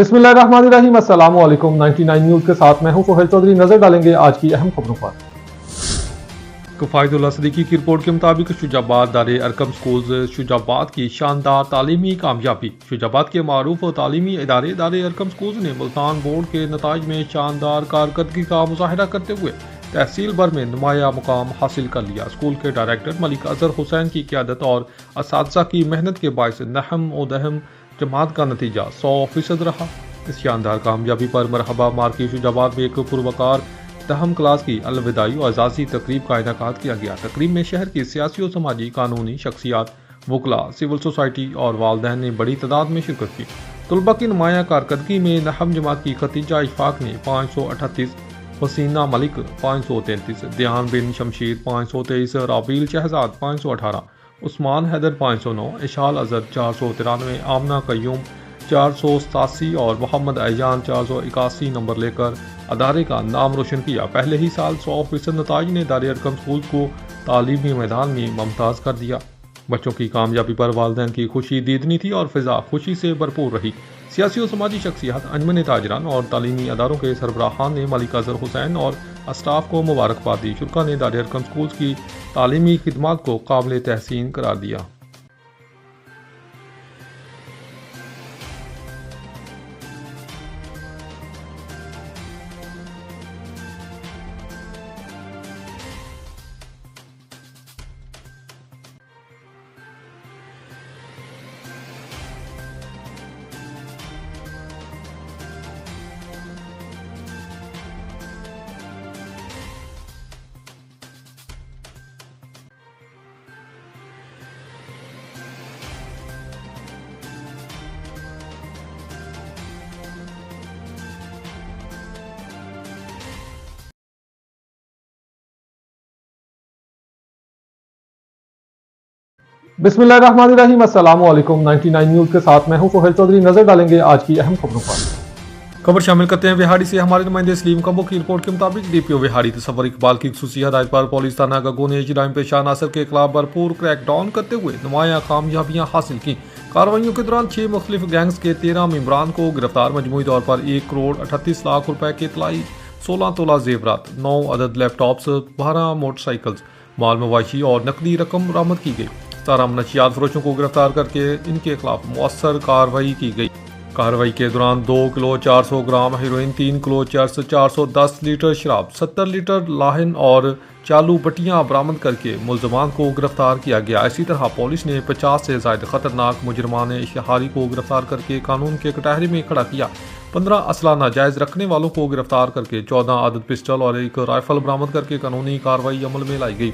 बिस्मिल्लाहिर्रहमानिर्रहीम। अस्सलाम वालेकुम। 99 न्यूज़ के साथ मैं हूं सोहेल चौधरी। नजर डालेंगे आज की अहम खबरों पर। किफ़ायतुल्लाह सिद्दीकी की रिपोर्ट के मुताबिक शुजाबाद दारे अरकम स्कूल शुजाबाद की शानदार तालीमी कामयाबी। शुजाबाद के मारूफ और तालीमी इदारे दारे अरकम स्कूल ने मुल्तान बोर्ड के नताज में शानदार कारकर्दगी का मुजाहरा करते हुए तहसील भर में नुमाया मुकाम हासिल कर लिया। स्कूल के डायरेक्टर मलिक अजहर हुसैन की क़यादत और असातिज़ा की मेहनत के बायस नहम और दहम जमात का नतीजा 100% रहा। इस शानदार कामयाबी पर मरहबा मार्की शुजाबाद में एक पुरवकार दहम क्लास की अलविदाई और एजाज़ी तकरीब का इनेकाद किया गया। तकरीब में शहर की सियासी और समाजी कानूनी शख्सियात, वकला, सिविल सोसाइटी और वालदैन ने बड़ी तादाद में शिरकत की। तलबा की नुमाया कारकर्दगी में नहम जमात की खतीजा इशफाक ने 538, हसीना मलिक 533, दयान बिन शमशीर 523, राबील शहजाद 518, उस्मान हैदर 509, इशाल अजहर 493, आमना कयूम 487 और मोहम्मद ऐजान 481 नंबर लेकर अदारे का नाम रोशन किया। पहले ही साल 100% नताज ने दारे अरकम स्कूल को तालीमी मैदान में मुमताज कर दिया। बच्चों की कामयाबी पर वालिदैन की खुशी दीदनी थी और फिजा खुशी से भरपूर रही। सियासी और समाजी शख्सियात, अंजमन ताजरान और तालीमी अदारों के सरबराहान ने मलिक अजहर हुसैन और स्टाफ को मुबारकबाद दी। शुरा ने दारे अरकम स्कूल की तालीमी खिदमात को काबिल तहसीन करार दिया। बिस्मिल्लाहिर्रहमानिर्रहीम। अस्सलाम वालेकुम। 99 न्यूज़ के साथ मैं हूं सोहेल चौधरी। नजर डालेंगे आज की अहम खबरों पर। खबर शामिल करते हैं विहाड़ी से। हमारे नुमाइंदे सलीम कबो की रिपोर्ट के मुताबिक DPO विहाड़ी तसव्वुर इकबाल की खुसूसी हदायत पर पुलिस थाना गगो ने जराइम पेशा नासर के खिलाफ भरपूर क्रैकडाउन करते हुए नुमाया कामयाबियां हासिल की। कार्रवाइयों के दौरान 6 मुख्तलिफ गैंग्स के 13 मेंबरान को गिरफ्तार, मजमूई तौर पर 1 करोड़ 38 लाख रुपए के तलाई, 16 तोला जेवरात, 9 अदद लैपटॉप्स, 12 मोटरसाइकिल्स, माल मवाशी और नकदी रकम बरामद की गई। 17 मनशियात फरोशों को गिरफ्तार करके इनके खिलाफ मौसर कार्रवाई की गई। कार्रवाई के दौरान 2 kilo 400 gram heroin, 3 kilo cheers, 410 litre शराब, 70 लीटर लाहन और चालू बटियां बरामद करके मुलजमान को गिरफ्तार किया गया। इसी तरह पुलिस ने 50 से ज्यादा खतरनाक मुजरमान इश्तिहारी को गिरफ्तार करके कानून के कटहरे में खड़ा किया। 15 असला नाजायज रखने वालों को गिरफ्तार करके 14 अदद पिस्टल और 1 राइफल बरामद करके कानूनी कार्रवाई अमल में लाई गई।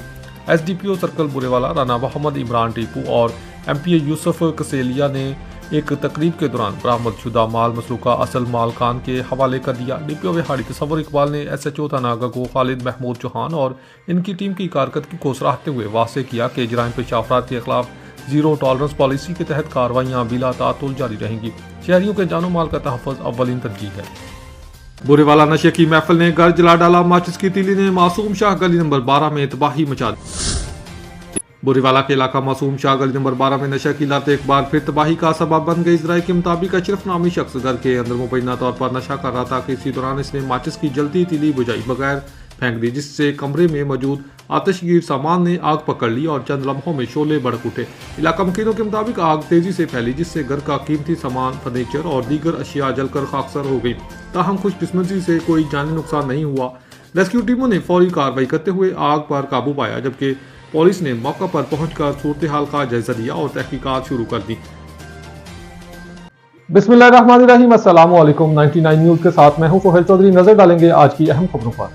SDPO सर्कल बुरेवाला राना मोहम्मद इमरान टीपू और MPA यूसुफ कसेलिया ने एक तकरीब के दौरान बरामद शुदा माल मसरूका असल मालकान के हवाले कर दिया। DPO विहाड़ी तसव्वुर इकबाल ने SHO थाना गगो खालिद महमूद चौहान और इनकी टीम की कारकर्दगी को सराहते हुए वासे किया कि जराइम पेशा अफराद के खिलाफ जीरो टॉलरेंस पॉलिसी के तहत कार्रवाइयाँ बिला तातुल जारी रहेंगी। शहरियों के जानो माल का तहफ़्फ़ुज़ अव्वलीन तरजीह है। बुरेवाला नशे की महफिल ने घर जला डाला, माचिस की तीली ने मासूम शाह गली नंबर 12 में तबाही मचा दी। बुरेवाला के इलाका मासूम शाह गली नंबर 12 में नशा की लत एक बार फिर तबाही का सबब बन गई। इजराइल के मुताबिक अशरफ नामी शख्स घर के अंदर मुबैना तौर पर नशा कर रहा था कि इसी दौरान इसने माचिस की जलती तीली बुझाई बगैर फेंक दी, जिससे कमरे में मौजूद आतिशगीर सामान ने आग पकड़ ली और चंद लम्हों में शोले भड़क उठे। इलाका मकीनों के मुताबिक आग तेजी से फैली, जिससे घर का कीमती सामान, फर्नीचर और दीगर अशिया जलकर खाकसर हो गई। ताहम खुशकिस्मती से कोई जानी नुकसान नहीं हुआ। रेस्क्यू टीमों ने फौरी कार्रवाई करते हुए आग पर काबू पाया, जबकि पुलिस ने मौका पर पहुंचकर सूरत हाल का जायजा लिया और तहकीकात शुरू कर दी। बिस्मिल्लाहिर्रहमानिर्रहीम। अस्सलाम वालेकुम। 99 न्यूज़ के साथ मैं हूं सोहेल चौधरी। नजर डालेंगे आज की अहम खबरों पर।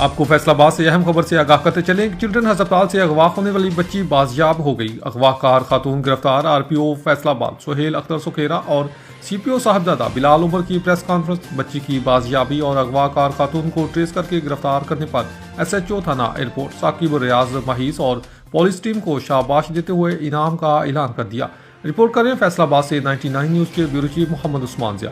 आपको फैसलाबाद से अहम खबर से आगाह करते चलें। चिल्ड्रन अस्पताल से अगवा होने वाली बच्ची बाजियाब हो गई। अगवाकार खातून गिरफ्तार। RPO फैसलाबाद सुहेल अख्तर सुखेरा और CPO साहबजादा बिलाल उमर की प्रेस कॉन्फ्रेंस। बच्ची की बाजियाबी और अगवाकार खातून को ट्रेस करके गिरफ्तार करने पर SHO थाना एयरपोर्ट साकिब रियाज महीस और पुलिस टीम को शाबाश देते हुए इनाम का ऐलान कर दिया। रिपोर्ट करें फैसलाबाद से 99 न्यूज़ के ब्यूरो चीफ मोहम्मद उस्मान ज़िया।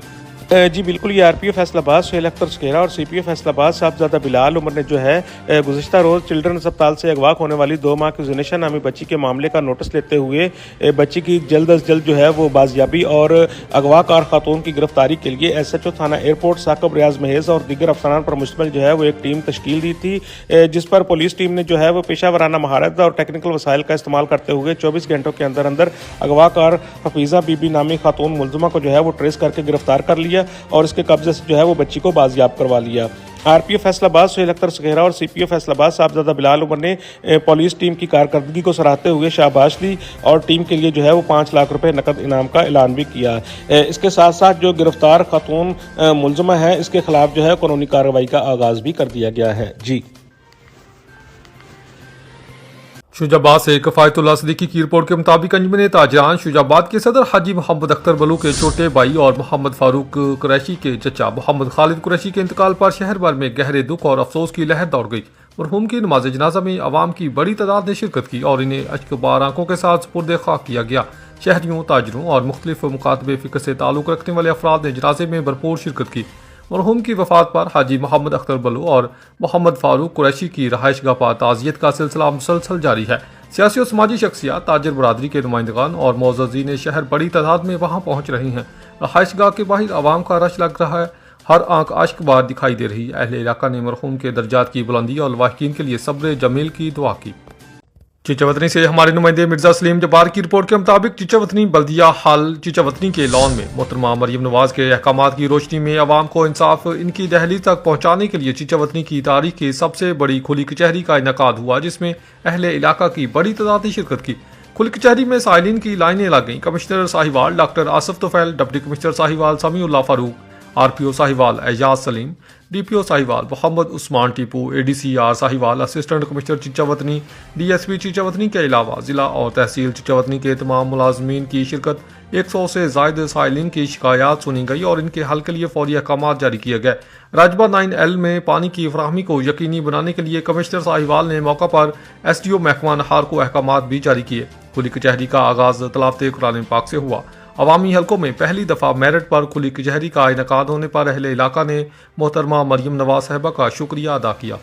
जी बिल्कुल, ये आरपीओ फैसलाबाद सुहेल अख्तर सुखेरा और सीपीओ फैसलाबाद साहबजादा बिलाल उमर ने जो है गुज़िश्ता रोज़ चिल्ड्रन अस्पताल से अगवा होने वाली 2 माह की जुनेशा नामी बच्ची के मामले का नोटिस लेते हुए बच्ची की जल्द अज जल्द जो है वो बाजियाबी और अगवाकार खातून की गिरफ्तारी के लिए एसएचओ थाना एयरपोर्ट साकब रियाज महेज और दीगर अफसरान पर मुश्तमिल जो है वो एक टीम तश्कील दी थी, जिस पर पुलिस टीम ने जो है वो पेशा वराना महारत और टेक्निकल वसाइल का इस्तेमाल करते हुए 24 घंटों के अंदर अंदर अगवाकार हफीज़ा बीबी नामी खातून मुलजमा को जो है वो ट्रेस करके गिरफ्तार कर लिया और इसके कब्जे से जो है वो बच्ची को बाजियाब करवा लिया। आरपीओ फैसलाबाद सुहेल अख्तर सुखेरा और सीपीओ फैसलाबाद साहबजादा बिलाल उमर ने पुलिस टीम की कारकर्दगी को सराहते हुए शाबाश दी और टीम के लिए जो है वो 5 लाख रुपए नकद इनाम का ऐलान भी किया। इसके साथ साथ जो गिरफ्तार खातून मुलजमा है इसके खिलाफ जो है कानूनी कार्रवाई का आगाज भी कर दिया गया है। जी शुजाबाद से कफ़ायतुल्लाह सिद्दीकी की रिपोर्ट के मुताबिक अंजुमन ताजरान शुजाबाद के सदर हाजी मोहम्मद अख्तर बलू के छोटे भाई और मोहम्मद फारूक कुरैशी के चचा मोहम्मद खालिद कुरैशी के इंतकाल पर शहर भर में गहरे दुख और अफसोस की लहर दौड़ गई। मरहूम की नमाज जनाजा में अवाम की बड़ी तादाद ने शिरकत की और इन्हें अश्कबार आंखों के साथ सुपुर्द खाक किया गया। शहरियों, ताजरों और मुख्तलिफ मुकातबे फ़िक्र से ताल्लुक़ रखने वाले अफराद ने जनाजे में भरपूर शिरकत की। मरहूम की वफ़ात पर हाजी मोहम्मद अख्तर बलू और मोहम्मद फारूक कुरैशी की रहायशगाह पर ताज़ियत का सिलसिला मुसलसल जारी है। सियासी और समाजी शख्सियात, ताजर बरादरी के नुमाइंदगान और मोअज़्ज़ज़ीन शहर बड़ी तादाद में वहाँ पहुँच रहे हैं। रहायशगाह के बाहर आवाम का रश लग रहा है, हर आंख आश्क बार दिखाई दे रही है। अहले इलाका ने मरहूम के दर्जात की बुलंदी और वाहिकीन के लिए सब्र जमील की दुआ की। चिचवतनी से हमारे नुमाइंदे मिर्जा सलीम जब्बार की रिपोर्ट के मुताबिक चिचवतनी बल्दिया हाल चिचवतनी के लॉन में मोहतरमा मरियम नवाज के अहकामात की रोशनी में आवाम को इंसाफ इनकी दहलीज तक पहुँचाने के लिए चिचवतनी की तारीख की सबसे बड़ी खुली कचहरी का इनकाद हुआ, जिसमें अहले इलाका की बड़ी तादाद ने शिरकत की। खुली कचहरी में साइलिन की लाइनें लग गईं। Commissioner Sahiwal doctor Asif Tufail, deputy commissioner Sahiwal Samiullah Farooq, RPO Sahiwal Ejaz Saleem, DPO Sahiwal Mohammad Usman Tipu, ADCR Sahiwal, assistant commissioner Chichawatni, DSP Chichawatni के अलावा जिला और तहसील चिचवतनी के तमाम मुलाजमीन की शिरकत 100 से जायद साइलिन की शिकायत सुनी गई और इनके हल के लिए फौरी अहकाम जारी किए गए। राजबा 9L में पानी की फराहमी को यकीनी बनाने के लिए कमिश्नर साहिवाल ने मौका पर SDO महकमा नहार को अहकाम भी जारी किए। खुली कचहरी का आगाज तलावत कुरान पाक से हुआ। अवामी हलकों में पहली दफ़ा मेरिट पर खुली कचहरी का इनकाद होने पर अहले इलाका ने मोहतरमा मरियम नवाज साहिबा का शुक्रिया अदा किया।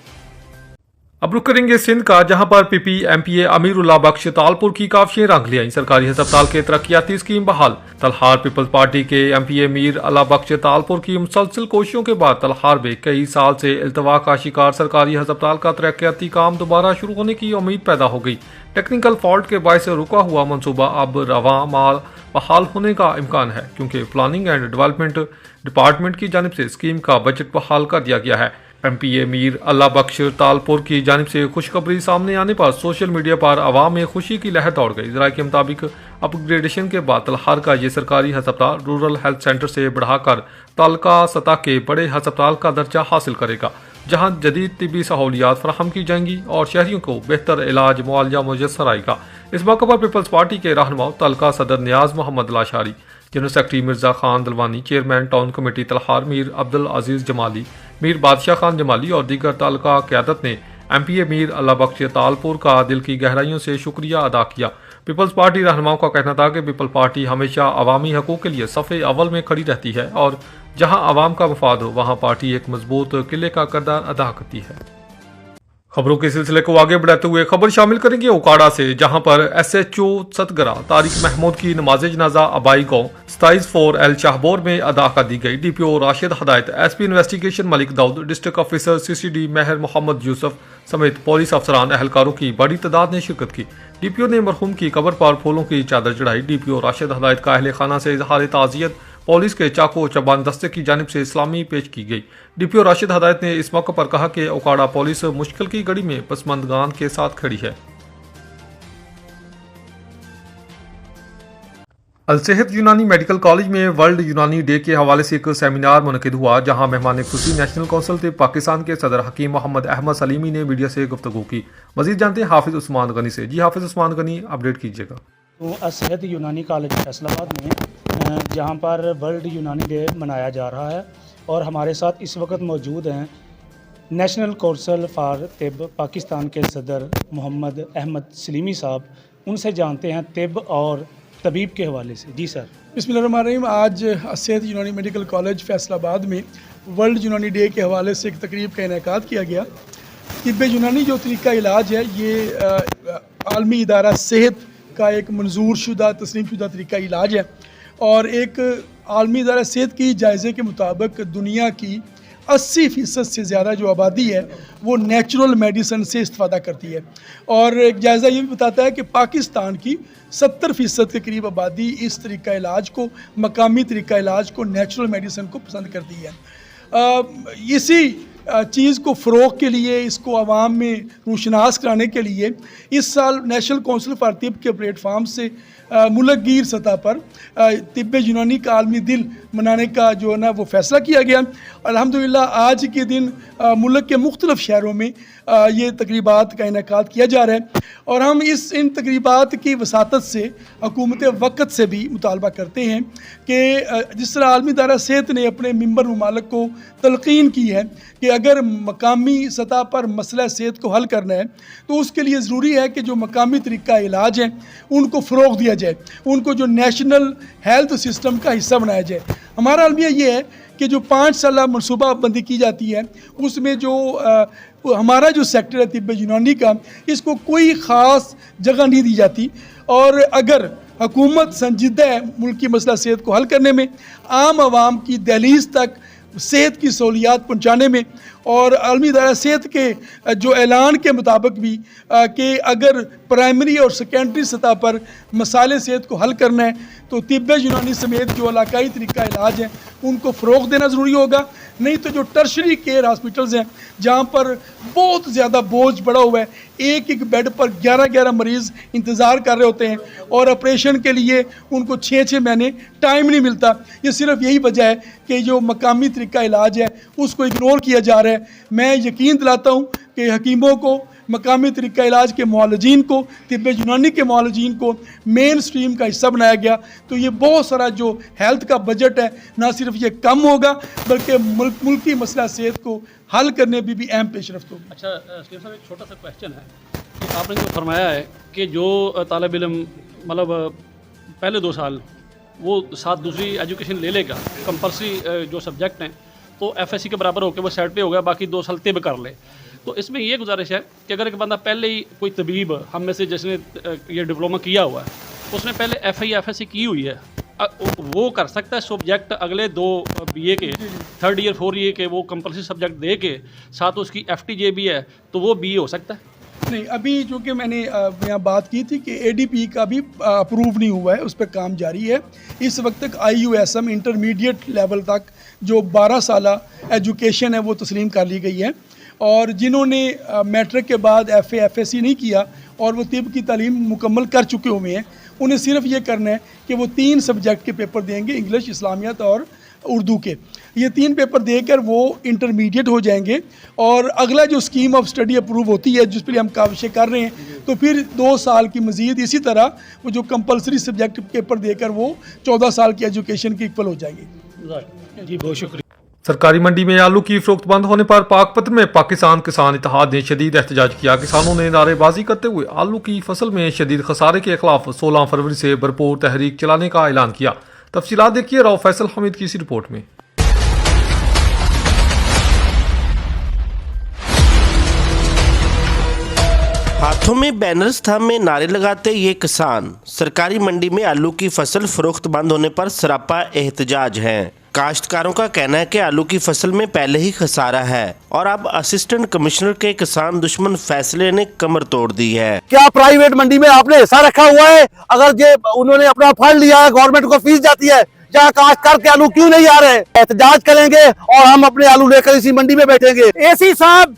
अब रुक करेंगे सिंध का, जहां पर पीपी MPA अमीरुल्लाह बख्श तालपुर की काफिशें रंग ले आईं। सरकारी अस्पताल के तरक्याती स्कीम बहाल। तलहार पीपल्स पार्टी के MPA मीर अल्लाह बख्श तालपुर की मुसलसल कोशिशों के बाद तलहार में कई साल से इल्तवा का शिकार सरकारी अस्पताल का तरक्याती काम दोबारा शुरू होने की उम्मीद पैदा हो गई। टेक्निकल फॉल्ट के बायस रुका हुआ मनसूबा अब रवां माल बहाल होने का इम्कान है, क्योंकि प्लानिंग एंड डेवलपमेंट डिपार्टमेंट की जानिब से स्कीम का बजट बहाल कर दिया गया है। MPA मीर अल्लाह बख्श तालपुर की जानिब से खुशखबरी सामने आने पर सोशल मीडिया पर आवाम में खुशी की लहर दौड़ गई। ज़राए के मुताबिक अपग्रेडेशन के बाद तलहार का ये सरकारी अस्पताल रूरल हेल्थ सेंटर से बढ़ाकर तालका सतह के बड़े अस्पताल का दर्जा हासिल करेगा, जहां जदीद तिबी सहूलियात फराहम की जाएंगी और शहरियों को बेहतर इलाज मुआवजा मुयस्सर आएगा। इस मौके पर पीपल्स पार्टी के रहनुमा तलका सदर Niaz Mohammad Lashari, general secretary Mirza Khan Dalwani, chairman town committee Talhar Mir Abdul Aziz Jamali, Mir Badshah Khan Jamali और दीगर तालका क़यादत ने MPA मीर अल्लाह बख्श तालपुर का दिल की गहराइयों से शुक्रिया अदा किया। पीपल्स पार्टी रहनुमाओं का कहना था कि पीपल पार्टी हमेशा अवामी हकूक़ के लिए सफ़े अव्वल में खड़ी रहती है और जहां आवाम का मफाद हो वहां पार्टी एक मजबूत किले का किरदार अदा करती है। खबरों के सिलसिले को आगे बढ़ाते हुए खबर शामिल करेंगे उकाड़ा से, जहां पर SHO सतगरा तारिक महमूद की नमाज जनाजा आबाई गाँव 27-4 शाहबोर में अदा कर दी गई। DPO Rashid Hadayat, SP investigation Malik Daud, district officer CCD Mehar Mohammad Yusuf समेत पुलिस अफसरान एहलकारों की बड़ी तादाद ने शिरकत की। DPO ने मरहूम की कब्र पर फूलों की चादर चढ़ाई। DPO राशिद हदायत का अहले खाना से इजहार ताज़ियत पुलिस के चाको चबान दस्ते की जानिब से इस्लामी पेश की गई। DPO राशिद हदायत ने इस मौके पर कहा कि उकाड़ा पुलिस मुश्किल की घड़ी में पसमंदगान के साथ खड़ी है। अलसेहत यूनानी मेडिकल कॉलेज में वर्ल्ड यूनानी डे के हवाले से एक सेमिनार मुनक़िद हुआ, जहां मेहमान खुशी नेशनल कौंसिल तिब पाकिस्तान के सदर हकीम मोहम्मद अहमद सलीमी ने मीडिया से गुफ्तगू की। मज़ीद जानते हैं हाफिज़ उस्मान गनी से। जी हाफिज़ उस्मान गनी, अपडेट कीजिएगा। तो अलसेहत यूनानी कॉलेज फैसलाबाद में जहाँ पर वर्ल्ड यूनानी डे मनाया जा रहा है और हमारे साथ इस वक्त मौजूद हैं नेशनल कौंसिल फॉर तिब पाकिस्तान के सदर मोहम्मद अहमद सलीमी साहब। उनसे जानते हैं तिब और तबीब के हवाले से। जी सर। बिस्मिल्लाहिर्रहमानिर्रहीम। आज सेहत यूनानी मेडिकल कॉलेज फैसलाबाद में वर्ल्ड यूनानी डे के हवाले से एक तकरीब का इनेकाद किया गया। तिब्ब यूनानी जो तरीका इलाज है ये आलमी इदारा सेहत का एक मंजूर शुदा तस्लीम शुदा तरीका इलाज है और एक आलमी इदारा सेहत की जायज़े के मुताबिक दुनिया की 80% से ज़्यादा जो आबादी है वो नेचुरल मेडिसिन से इस्तेफ़ादा करती है और एक जायज़ा ये भी बताता है कि पाकिस्तान की 70% के करीब आबादी इस तरीका इलाज को, मकामी तरीका इलाज को, नेचुरल मेडिसिन को पसंद करती है। इसी चीज़ को फ़रोग़ के लिए, इसको आवाम में रोशनास कराने के लिए इस साल नेशनल काउंसिल फॉर तिब के प्लेटफार्म से मुल्क गिर सतह पर तिब्ब यूनानी का आलमी दिल मनाने का जो है ना वो फ़ैसला किया गया। अल्हम्दुलिल्लाह आज के दिन मुल्क के मुख्तलिफ़ शहरों में ये तकरीबात का इनेकाद किया जा रहा है और हम इन तकरीबात की वसातत से हुकूमत वक़्त से भी मुतालबा करते हैं कि जिस तरह आलमी इदारा सेहत ने अपने मेंबर ममालिक को तलक़ीन की है कि अगर मकामी सतह पर मसला सेहत को हल करना है तो उसके लिए ज़रूरी है कि जो मकामी तरीका इलाज हैं उनको फ़रोग़ दिया जाए, उनको जो नेशनल हेल्थ सिस्टम का हिस्सा बनाया जाए। हमारा अलमिया ये है कि जो 5 साल मनसूबाबंदी की जाती है उसमें जो हमारा जो सेक्टर है तिब्ब यूनानी का, इसको कोई ख़ास जगह नहीं दी जाती और अगर हुकूमत संजीदा है मुल्क की मसला सेहत को हल करने में, आम आवाम की दहलीज तक सेहत की सहूलियात पहुँचाने में और आलमी इदारा सेहत के जो ऐलान के मुताबिक भी कि अगर प्राइमरी और सेकेंडरी सतह पर मसाले सेहत को हल करना है तो तिब्ब यूनानी समेत जो इलाकाई तरीका इलाज है उनको फ़रोग़ देना ज़रूरी होगा। नहीं तो जो टर्शरी केयर हॉस्पिटल्स हैं जहाँ पर बहुत ज़्यादा बोझ बढ़ा हुआ है, एक एक बेड पर 11-11 मरीज़ इंतज़ार कर रहे होते हैं और ऑपरेशन के लिए उनको 6-6 महीने टाइम नहीं मिलता। ये सिर्फ यही वजह है कि जो मकामी तरीका इलाज है उसको इग्नोर किया जा रहा है। मैं यकीन दिलाता हूँ कि हकीमों को, मकामी तरीका इलाज के मुआलजीन को, तिब्ब यूनानी के मुआलजीन को मेन स्ट्रीम का हिस्सा बनाया गया तो ये बहुत सारा जो हेल्थ का बजट है ना सिर्फ ये कम होगा बल्कि मुल्की मसला सेहत को हल करने में भी अहम पेशरफ्त होगी। अच्छा सलीम साहब, एक छोटा सा क्वेश्चन है कि आपने जो फरमाया है कि जो तालिब इल्म मतलब पहले 2 साल वो साथ दूसरी एजुकेशन ले लेगा, कंपल्सरी जो सब्जेक्ट हैं तो FSC के बराबर होकर वो सेट पे हो गया, बाकी 2 साल तिब कर ले। तो इसमें ये गुजारिश है कि अगर एक बंदा पहले ही कोई तबीब हम में से जिसने ये डिप्लोमा किया हुआ है, उसने पहले FI FSC की हुई है, वो कर सकता है सब्जेक्ट अगले 2 BA के 3rd ईयर 4 ईयर के वो कंपल्सरी सब्जेक्ट दे के साथ उसकी FTJ भी है तो वो BA हो सकता है? नहीं, अभी जो कि मैंने यहाँ बात की थी कि ADP का भी अप्रूव नहीं हुआ है, उस पर काम जारी है। इस वक्त तक IUSM इंटरमीडिएट लेवल तक जो 12 साल एजुकेशन है वो तस्लीम कर ली गई है और जिन्होंने मैट्रिक के बाद FA FSC नहीं किया और वो तिब की तालीम मुकम्मल कर चुके हुए हैं, उन्हें सिर्फ ये करना है कि वो 3 सब्जेक्ट के पेपर देंगे, इंग्लिश, इस्लामियात और उर्दू के। ये 3 पेपर देकर वो इंटरमीडिएट हो जाएंगे और अगला जो स्कीम ऑफ स्टडी अप्रूव होती है जिस पर हम काविशें कर रहे हैं तो फिर 2 साल की मज़ीद इसी तरह वो जो कंपलसरी सब्जेक्ट पेपर देकर वो 14 साल की एजुकेशन के इक्वल हो जाएंगे। जी बहुत शुक्रिया। सरकारी मंडी में आलू की फरोख्त बंद होने पर पाकपत में पाकिस्तान किसान इत्तेहाद ने शदीद एहतजाज किया। किसानों ने नारेबाजी करते हुए आलू की फसल में शदीद खसारे के खिलाफ 16 फरवरी से भरपूर तहरीक चलाने का ऐलान किया। तफसीलात देखिए राव फैसल हमीद की इसी रिपोर्ट में। हाथों में बैनर्स थामे नारे लगाते ये किसान सरकारी मंडी में आलू की फसल फरोख्त बंद होने पर सरापा एहतजाज हैं। काश्तकारों का कहना है कि आलू की फसल में पहले ही खसारा है और अब असिस्टेंट कमिश्नर के किसान दुश्मन फैसले ने कमर तोड़ दी है। क्या प्राइवेट मंडी में आपने हिस्सा रखा हुआ है? अगर ये उन्होंने अपना फंड लिया है, गवर्नमेंट को फीस जाती है, जहाँ काश्तकार के आलू क्यों नहीं आ रहे? एहतजाज करेंगे और हम अपने आलू लेकर इसी मंडी में बैठेंगे। एसी साहब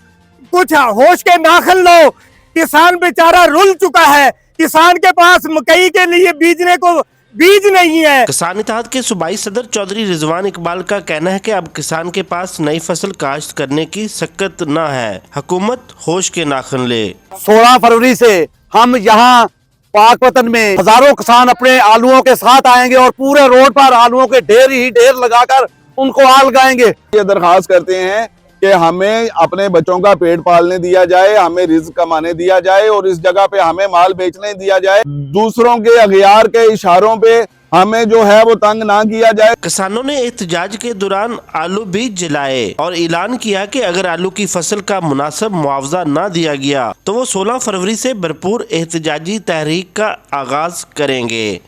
कुछ होश के नाखल लो, किसान बेचारा रुल चुका है, किसान के पास मकई के लिए बीजने को बीज नहीं है। किसान इत्तेहाद के सूबाई सदर चौधरी रिजवान इकबाल का कहना है कि अब किसान के पास नई फसल काश्त करने की सकत न है, हुकूमत होश के नाखन ले। 16 फरवरी से हम यहाँ पाकपतन में हजारों किसान अपने आलूओं के साथ आएंगे और पूरे रोड पर आलूओं के ढेर ही ढेर लगाकर उनको आग लगाएंगे। ये दरखास्त करते हैं कि हमें अपने बच्चों का पेट पालने दिया जाए, हमें रिज्क कमाने दिया जाए और इस जगह पे हमें माल बेचने दिया जाए। दूसरों के अगयार के इशारों पे हमें जो है वो तंग ना किया जाए। किसानों ने एहतजाज के दौरान आलू बीज जलाए और ऐलान किया कि अगर आलू की फसल का मुनासिब मुआवजा न दिया गया तो वो 16 फरवरी से भरपूर एहतजाजी तहरीक का आगाज करेंगे।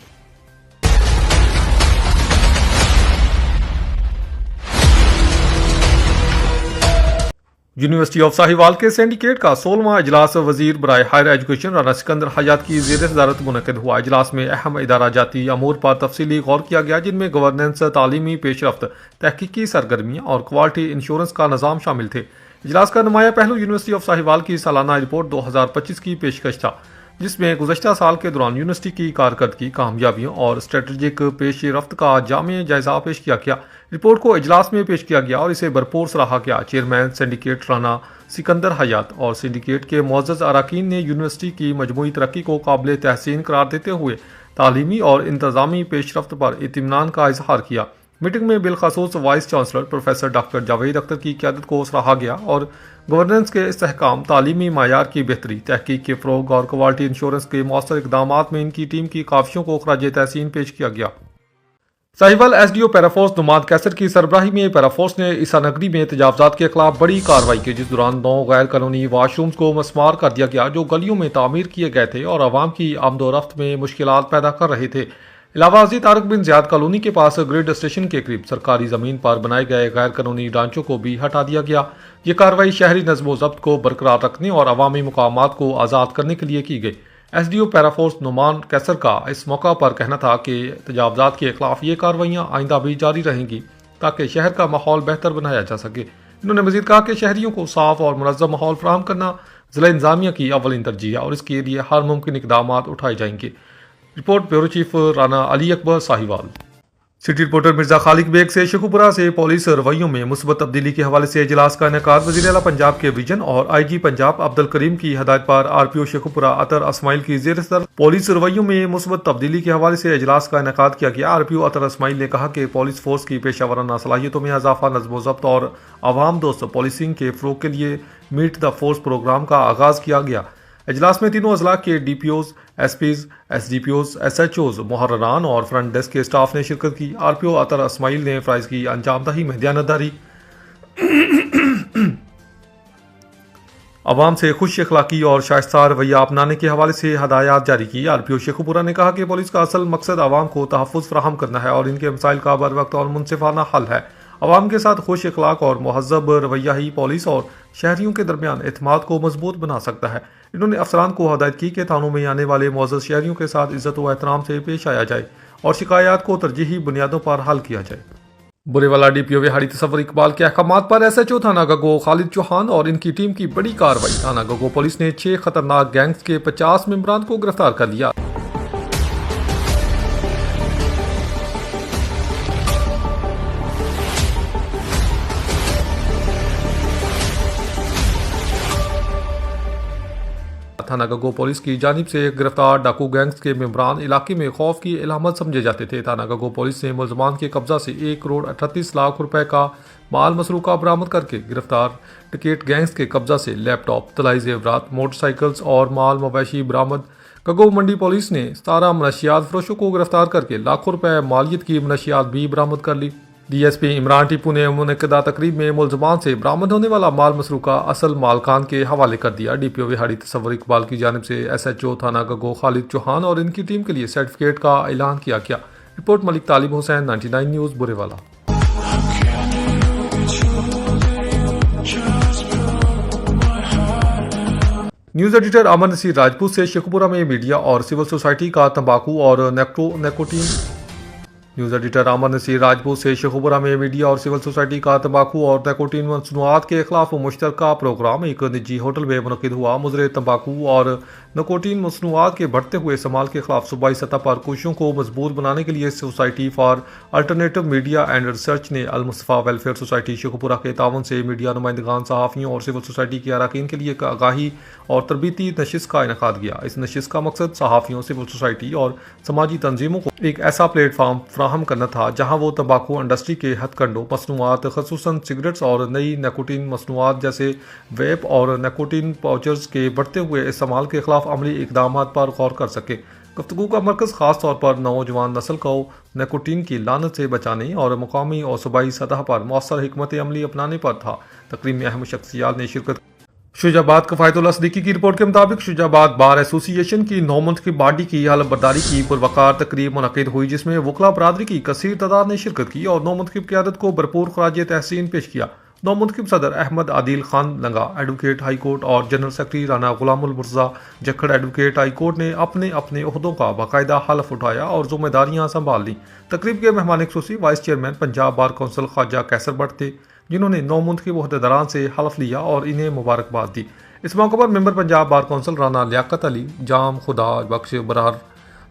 यूनिवर्सिटी ऑफ साहिवाल के सिंडिकेट का 16वां इजलास वजीर बराए हायर एजुकेशन राना सिकंदर हयात की ज़ेर सदारत मुनक़िद हुआ। इजलास में अहम इदारा जाती अमूर पर तफसीली गौर किया गया, जिनमें गवर्नेंस, तालीमी पेशरफ्त, तहकीकी सरगर्मियाँ और क्वालिटी इंश्योरेंस का निज़ाम शामिल थे। इजलास का नुमाया पहलू यूनिवर्सिटी ऑफ साहिवाल की सालाना रिपोर्ट 2025 की पेशकश था, जिसमें गुज़श्ता साल के दौरान यूनिवर्सिटी की कारकर्दगी, कामयाबियों और स्ट्रेटजिक पेश रफ्त का जामे जायजा पेश किया गया। रिपोर्ट को इजलास में पेश किया गया और इसे भरपूर सराहा गया। चेयरमैन सिंडिकेट राना सिकंदर हयात और सिंडिकेट के मुअज़्ज़ज़ अरकान ने यूनिवर्सिटी की मजमूई तरक्की को काबिल तहसीन करार देते हुए तालीमी और इंतज़ामी पेशरफ्त पर इत्मीनान का इजहार किया। मीटिंग में बिलखसूस vice chancellor professor doctor Javed Akhtar की क़यादत को सराहा गया और गवर्नेंस के इस्तेहकाम, तालीमी मायार की बेहतरी, तहकीक के फ़रोग और क्वालिटी इंश्योरेंस के मौसर इक़दामात में इनकी टीम की काविशों को खराज तहसीन पेश किया गया। साहिवाल SDO पैराफोर्स नुमान कैसर की सरबराही में पैराफोर्स ने ईसानगरी में तजावजात के खिलाफ बड़ी कार्रवाई की, जिस दौरान 9 गैर कानूनी वाशरूम्स को मस्मार कर दिया गया जो गलियों में तामीर किए गए थे और आवाम की आमदोरफ्त में मुश्किलात पैदा कर रहे थे। इलावा तारिक बिन ज़ियाद कॉलोनी के पास ग्रिड स्टेशन के करीब सरकारी ज़मीन पर बनाए गए गैर कानूनी ढांचों को भी हटा दिया गया। ये कार्रवाई शहरी नज़्म ज़ब्त को बरकरार रखने और अवामी मुकामात को आज़ाद करने के लिए की गई। SDO पैराफोर्स नुमान कैसर का इस मौका पर कहना था कि तजावजात के खिलाफ ये कार्रवाइयाँ आइंदा भी जारी रहेंगी ताकि शहर का माहौल बेहतर बनाया जा सके। इन्होंने मज़ीद कहा कि शहरियों को साफ और मुनज़्ज़म माहौल फराहम करना ज़िला इंतज़ामिया की अव्वलिन तरजीह है और इसके लिए हर मुमकिन इक़दाम उठाए जाएंगे। Report bureau chief Rana Ali Akbar Sahiwal. City reporter Mirza Khaliq Baig से शेखुपुरा से पुलिस रवैयों में मुस्बत तब्दीली के हवाले से इजलास का इनेकाद वज़ीर आला पंजाब के विजन और IG पंजाब अब्दुल करीम की हदायत पर RPO शेखुपुरा अतर अस्माइल की ज़ेर सदर पुलिस रवैयों में मुस्बत तब्दीली के हवाले से इजलास का इनेकाद किया गया। RPO अतर अस्माइल ने कहा कि पुलिस फोर्स की पेशावराना सलाहियतों में इजाफा, नज़्म ज़ब्त और आवाम दोस्त पुलिसिंग के फ़रोग़ के लिए मीट द फोर्स प्रोग्राम का आगाज़ किया गया। इजलास में तीनों अजला के DPOs, SPs, SDPOs, SHOs, मुहर्ररान और फ्रंट डेस्क के स्टाफ ने शिरकत की। RPO अतर अस्माइल ने फ़राइज़ की अंजामदही में दयानतदारी, अवाम से खुश अखलाकी और शाइस्ता रवैया अपनाने के हवाले से हदायत जारी की। RPO शेखुपुरा ने कहा कि पुलिस का असल मकसद आवाम को तहफ़्फ़ुज़ फराहम करना है और इनके मसाइल का बर वक्त और मुनसिफाना हल है। अवाम के साथ खुश अखलाक और महज़ब रवैया ही पुलिस और शहरियों के दरमियान एतमाद को मजबूत बना सकता है। इन्होंने अफसरान को हदायत की कि थानों में आने वाले मुअज़्ज़ज़ शहरियों के साथ इज़्ज़त व एहतराम से पेश आया जाए और शिकायत को तरजीही बुनियादों पर हल किया जाए। बुरेवाला DPO विहाड़ी तसव्वुर इकबाल के अहकामात पर SHO थाना गगो खालिद चौहान और इनकी टीम की बड़ी कार्रवाई। थाना गगो पुलिस ने 6 खतरनाक गैंग्स के 50 मेंबरान को गिरफ्तार कर लिया। थाना गगो पुलिस की जानिब से गिरफ्तार डाकू गैंग्स के मेंबरान इलाके में खौफ की इलामत समझे जाते थे। थाना गगो पुलिस ने मुलजमान के कब्जा से 1 करोड़ 38 लाख रुपए का माल मसरूका बरामद करके गिरफ्तार टिकट गैंग्स के कब्जा से लैपटॉप, तलाई जेवरात, मोटरसाइकिल्स और माल मवेशी बरामद। गगो मंडी पुलिस ने 17 मनशियात फरोशों को गिरफ्तार करके लाखों रुपए मालियत की मनशियात भी बरामद कर ली। DSP इमरान टीपू ने मुनक़दा तकरीब में मुलजमान से बरामद होने वाला माल मसरूका असल मालकान के हवाले कर दिया। DPO विहाड़ी तसव्वुर इकबाल की जानिब से SHO थाना गगो खालिद चौहान और इनकी टीम के लिए सर्टिफिकेट का ऐलान किया गया। Report Malik Talib Hussain, 99 news, Burewala. News editor Aman Naseer Rajput से शेखुपुरा में मीडिया और सिविल सोसाइटी का तंबाकू और nicotine. News editor Aman Naseer Rajput से शेखुपुरा में मीडिया और सिविल सोसाइटी का तंबाकू और निकोटीन मसनूआत के खिलाफ मुश्तरका प्रोग्राम एक निजी होटल में मुनक़िद हुआ। मुज़र तंबाकू और निकोटीन मसनूआत के बढ़ते हुए इस्तेमाल के खिलाफ सूबाई सतह पर कोशिशों को मजबूत बनाने के लिए society for alternative media and research ने अल मुस्तफ़ा वेलफेयर सोसाइटी शेखुपुरा के तावन से मीडिया नुमाइंदगान, सहाफ़ियों और सिविल सोसाइटी के अरकान के लिए एक आगाही और तरबीती नशिस्त का इनेकाद किया। इस नशिस्त का मकसद सहाफ़ियों, सिविल सोसाइटी और समाजी तंजीमों को एक ऐसा प्लेटफार्म फराहम करना था जहाँ वो तंबाकू इंडस्ट्री के हथकंडों मसनूआत खसूसन सिगरेट्स और नई निकोटीन मसनूआत जैसे वेप और निकोटीन पाउचर्स के बढ़ते हुए इस्तेमाल के खिलाफ अमली इकदाम पर गौर कर सके। गुफ्तगू का मरकज़ ख़ास तौर पर नौजवान नस्ल को निकोटीन की लानत से बचाने और मुकामी और सूबाई सतह पर मौसर हिकमत अमली अपनाने पर था। तकरीब में अहम शख्सियात ने शिरकत। शुजाबाद कफ़ायतुल्लाह सिद्दीकी की रिपोर्ट के मुताबिक शुजाबाद बार एसोसिएशन की 9 मंथ की बॉडी की हलफ बर्दारी की पुरवकार तकरीब मुनक़िद हुई जिसमें वकला बरादरी की कसीर तादाद ने शिरकत की और 9 मंथ की क़यादत को भरपूर खराज तहसीन पेश किया। 9 मंथ की सदर Ahmad Adil Khan Langa, advocate high court और general secretary Rana Ghulamul Murja Jakhar advocate high court ने अपने अपने ओहदों का बाकायदा हलफ उठाया और जिम्मेदारियां संभाल लीं। तकरीब के मेहमान खुसूसी vice chairman Punjab bar council Khawaja Kaiser Bhatt थे जिन्होंने 9 मंथ के ओहदेदारान से हलफ लिया और इन्हें मुबारकबाद दी। इस मौके पर member Punjab bar council Rana Liaquat Ali, Jam Khuda Bakhsh Barar,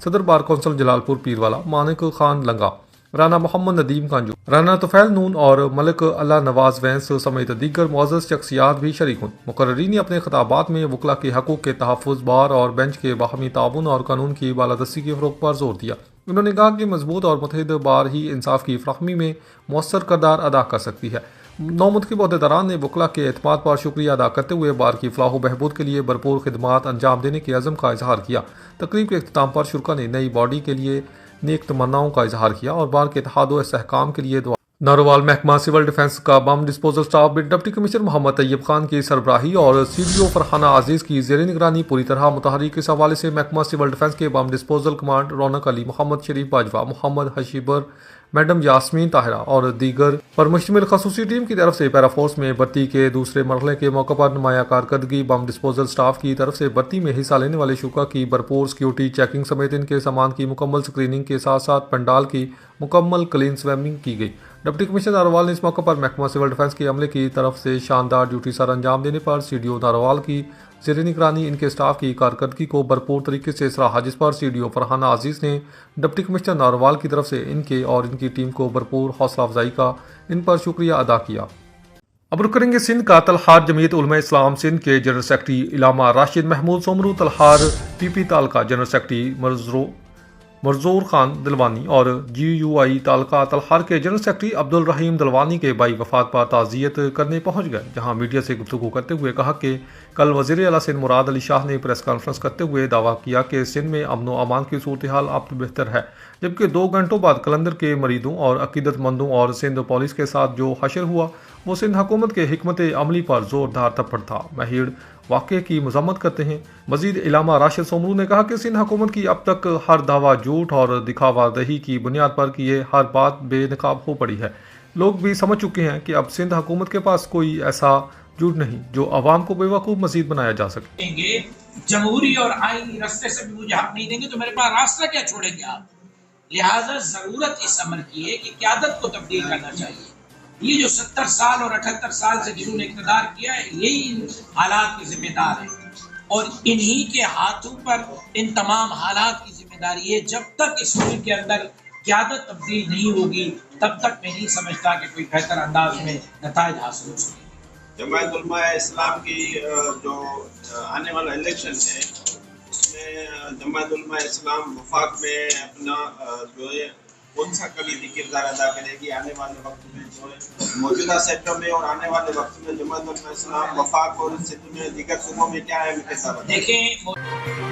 सदर बार कौंसिल जलालपुर पीरवाला मानिक खान लंगा, राना मोहम्मद नदीम कांजू, राना तुफैल नून और मलिक अल्लाह नवाज वैंस समेत दीगर मुअज़्ज़ज़ शख्सियात भी शरीक हुई। मुकर्ररीन ने अपने खिताबात में वकला के हकूक़ के तहफ़्फ़ुज़, बार और बेंच के बाहमी ताउन और कानून की बालादस्ती के फ़रोग़ पर जोर दिया। उन्होंने कहा कि मजबूत और मुतहिद बार ही इंसाफ की फ़राहमी में मौसर किरदार अदा कर सकती है। 9 मंथ के ओहदेदारान ने वकला के एतमाद पर शुक्रिया अदा करते हुए बार की फलाह बहबूद के लिए भरपूर खिदमात अंजाम देने के अज़म का इजहार किया। तकरीब के अख्ताम पर शुरा ने नई बॉडी के लिए नेक तमन्नाओं का इजहार किया और बार के इत्तेहाद व इस्तेहकाम के लिए दुआ। नारोवाल महकमा सिविल डिफेंस का बम डिस्पोजल स्टाफ में डिप्टी कमिश्नर मोहम्मद तैयब खान की सरबराही और CDO फरहाना अजीज़ की ज़ेर निगरानी पूरी तरह मुतहर्रिक। इस हवाले से महकमा सिविल डिफेंस के बम डिस्पोजल कमांड रौनक अली, मोहम्मद शरीफ बाजवा, मोहम्मद हशीबर, मैडम यास्मीन ताहिरा और दीगर पर मुश्तमिल खसूसी टीम की तरफ से पैराफोर्स में भर्ती के दूसरे मरहले के मौके पर नुमाया कारकर्दगी। बम डिस्पोजल स्टाफ की तरफ से भर्ती में हिस्सा लेने वाले शुरा की भरपूर सिक्योरिटी चेकिंग समेत इनके सामान की मुकम्मल स्क्रीनिंग के साथ साथ पंडाल की मुकम्मल क्लीन स्विमिंग की गई। डिप्टी कमिश्नर नारोवाल ने इस मौके पर महकमा सिविल डिफेंस के अमले की तरफ से शानदार ड्यूटी सर अंजाम देने पर CDO नारोवाल की ज़ेर निगरानी इनके स्टाफ की कारकर्दगी को भरपूर तरीके से सराहा, जिस पर CDO फरहाना अजीज़ ने डिप्टी कमिश्नर नारोवाल की तरफ से इनके और इनकी टीम को भरपूर हौसला अफजाई का इन पर शुक्रिया अदा किया। अब रुक करेंगे सिंध का। तलहार जमीयत उलमा इस्लाम सिंध के जनरल सेक्रेटरी इलामा राशिद महमूद सोमरू, तलहार PP तालका जनरल सेक्रेटरी मरजूर खान दिलवानी और GUI तालका तलहार के जनरल सेक्रेटरी अब्दुल रहीम दिलवानी के बाई वफात पर ताज़ियत करने पहुँच गए, जहाँ मीडिया से गुफ्तगू करते हुए कहा कि कल वज़ीर आला सिंध मुराद अली शाह ने प्रेस कॉन्फ्रेंस करते हुए दावा किया कि सिंध में अमन व अमान की सूरत हाल अब बेहतर है, जबकि 2 घंटों बाद कलंदर के मरीदों और अकीदतमंदों और सिंध पुलिस के साथ जो हशर हुआ वो सिंध हुकूमत के हिकमत अमली पर जोरदार थप्पड़ था। महीड़ वाक़े की मजम्मत करते हैं। मजीद इलामा राशिद सोमरू ने कहा कि सिंध हुकूमत की अब तक हर दावा झूठ और दिखावा दही की बुनियाद पर किए हर बात बेनकाब हो पड़ी है। लोग भी समझ चुके हैं कि अब सिंध हुकूमत के पास कोई ऐसा झूठ नहीं जो अवाम को बेवकूफ़ मजीद बनाया जा सके। जमहूरी और आईनी रास्ते से भी मुझे हक नहीं देंगे तो मेरे पास रास्ता क्या छोड़ेंगे आप। लिहाजा जरूरत इस अमर की है कि क़यादत को तब्दील करना चाहिए। ये जो 70 साल और 78 साल से जिन्होंने इक़्तिदार किया है यही इन हालात के जिम्मेदार है और इन्हीं के हाथों पर इन तमाम हालात की जिम्मेदारी है। जब तक इस मुल्क के अंदर क़यादत तब्दील नहीं होगी तब तक मैं नहीं समझता कि कोई बेहतर अंदाज में नताइज हासिल हो सके। जमात उलमा इस्लाम की जो आने वाला इलेक्शन है उसमें जमात उलमा इस्लाम वफाक में अपना जो है कौन सा कलीदी किरदार अदा करेगी आने वाले वक्त में, जो है मौजूदा सेक्टर में और आने वाले वक्त में जमात उलमा इस्लाम वफाक और सिंध में दीगर सूबों में क्या है? देखें